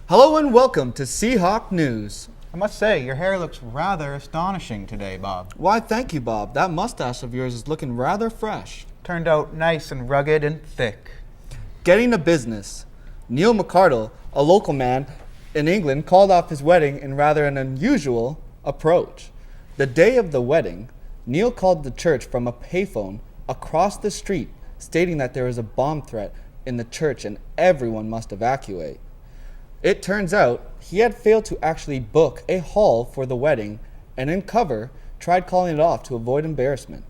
Hello and welcome to Seahawk News. I must say, your hair looks rather astonishing today, Bob. Why, thank you, Bob. That mustache of yours is looking rather fresh. Turned out nice and rugged and thick. Getting to business. Neil McCardle, a local man in England, called off his wedding in rather an unusual approach. The day of the wedding, Neil called the church from a payphone across the street, stating that there was a bomb threat in the church and everyone must evacuate. It turns out he had failed to actually book a hall for the wedding and in cover tried calling it off to avoid embarrassment.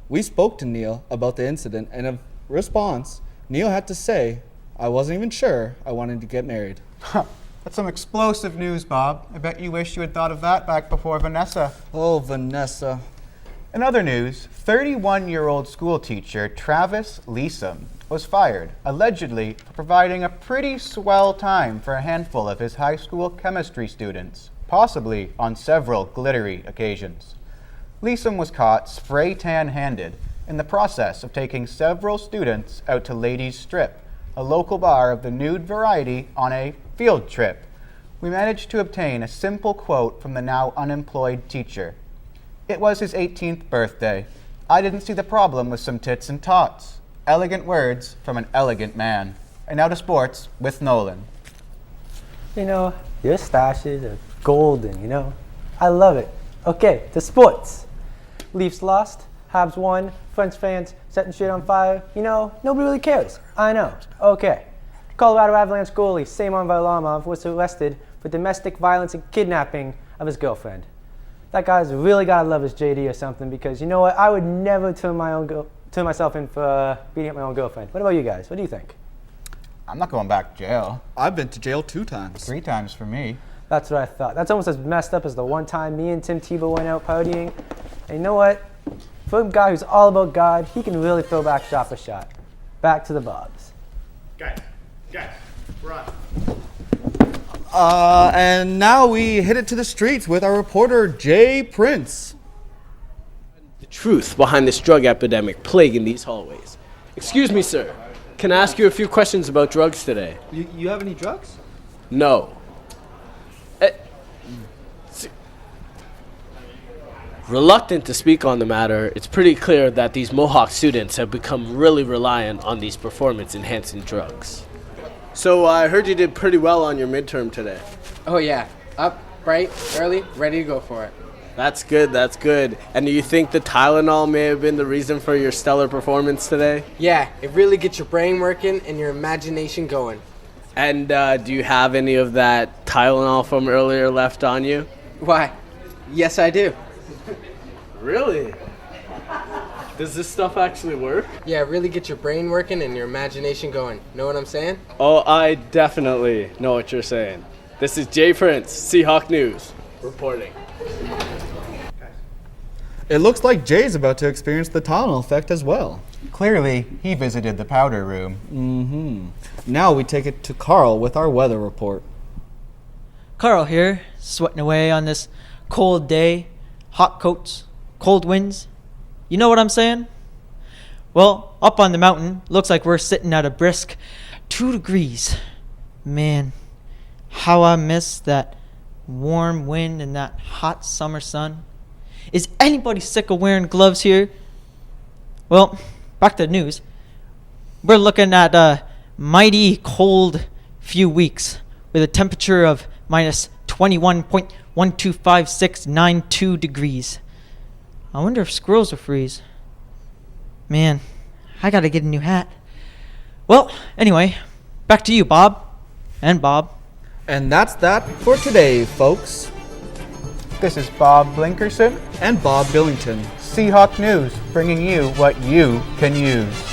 We spoke to Neil about the incident and in response, Neil had to say, "I wasn't even sure I wanted to get married." That's some explosive news, Bob. I bet you wish you had thought of that back before Vanessa. Oh, Vanessa. In other news, 31-year-old school teacher Travis Leesom was fired, allegedly for providing a pretty swell time for a handful of his high school chemistry students, possibly on several glittery occasions. Leesom was caught spray tan-handed in the process of taking several students out to Ladies Strip, a local bar of the nude variety, on a field trip. We managed to obtain a simple quote from the now unemployed teacher. "It was his 18th birthday. I didn't see the problem with some tits and tots." Elegant words from an elegant man. And now to sports with Nolan. Your stashes are golden. I love it. Okay, to sports. Leafs lost, Habs won, French fans setting shit on fire. Nobody really cares. I know. Okay. Colorado Avalanche goalie Semyon Varlamov was arrested for domestic violence and kidnapping of his girlfriend. That guy's really gotta love his JD or something, because you know what? I would never turn myself in for beating up my own girlfriend. What about you guys? What do you think? I'm not going back to jail. I've been to jail 2 times. 3 times for me. That's what I thought. That's almost as messed up as the one time me and Tim Tebow went out partying. And you know what? For a guy who's all about God, he can really throw back shot for shot. Back to the Bobs. Guys, we're on. And now we hit it to the streets with our reporter, Jay Prince. The truth behind this drug epidemic plaguing these hallways. Excuse me, sir. Can I ask you a few questions about drugs today? You have any drugs? No. Reluctant to speak on the matter, it's pretty clear that these Mohawk students have become really reliant on these performance-enhancing drugs. So I heard you did pretty well on your midterm today. Oh yeah, up, bright, early, ready to go for it. That's good, that's good. And do you think the Tylenol may have been the reason for your stellar performance today? Yeah, it really gets your brain working and your imagination going. And do you have any of that Tylenol from earlier left on you? Why? Yes, I do. Really? Does this stuff actually work? Yeah, it really gets your brain working and your imagination going. Know what I'm saying? Oh, I definitely know what you're saying. This is Jay Prince, Seahawk News, reporting. It looks like Jay's about to experience the Tylenol effect as well. Clearly, he visited the powder room. Now we take it to Carl with our weather report. Carl here, sweating away on this cold day, hot coats, cold winds. You know what I'm saying? Well, up on the mountain, looks like we're sitting at a brisk 2 degrees. Man, how I miss that warm wind and that hot summer sun. Is anybody sick of wearing gloves here? Well, back to the news. We're looking at a mighty cold few weeks with a temperature of minus 21.125692 degrees. I wonder if squirrels will freeze. Man, I gotta get a new hat. Well, anyway, back to you, Bob. And Bob. And that's that for today, folks. This is Bob Blinkerson, And Bob Billington. Seahawk News, bringing you what you can use.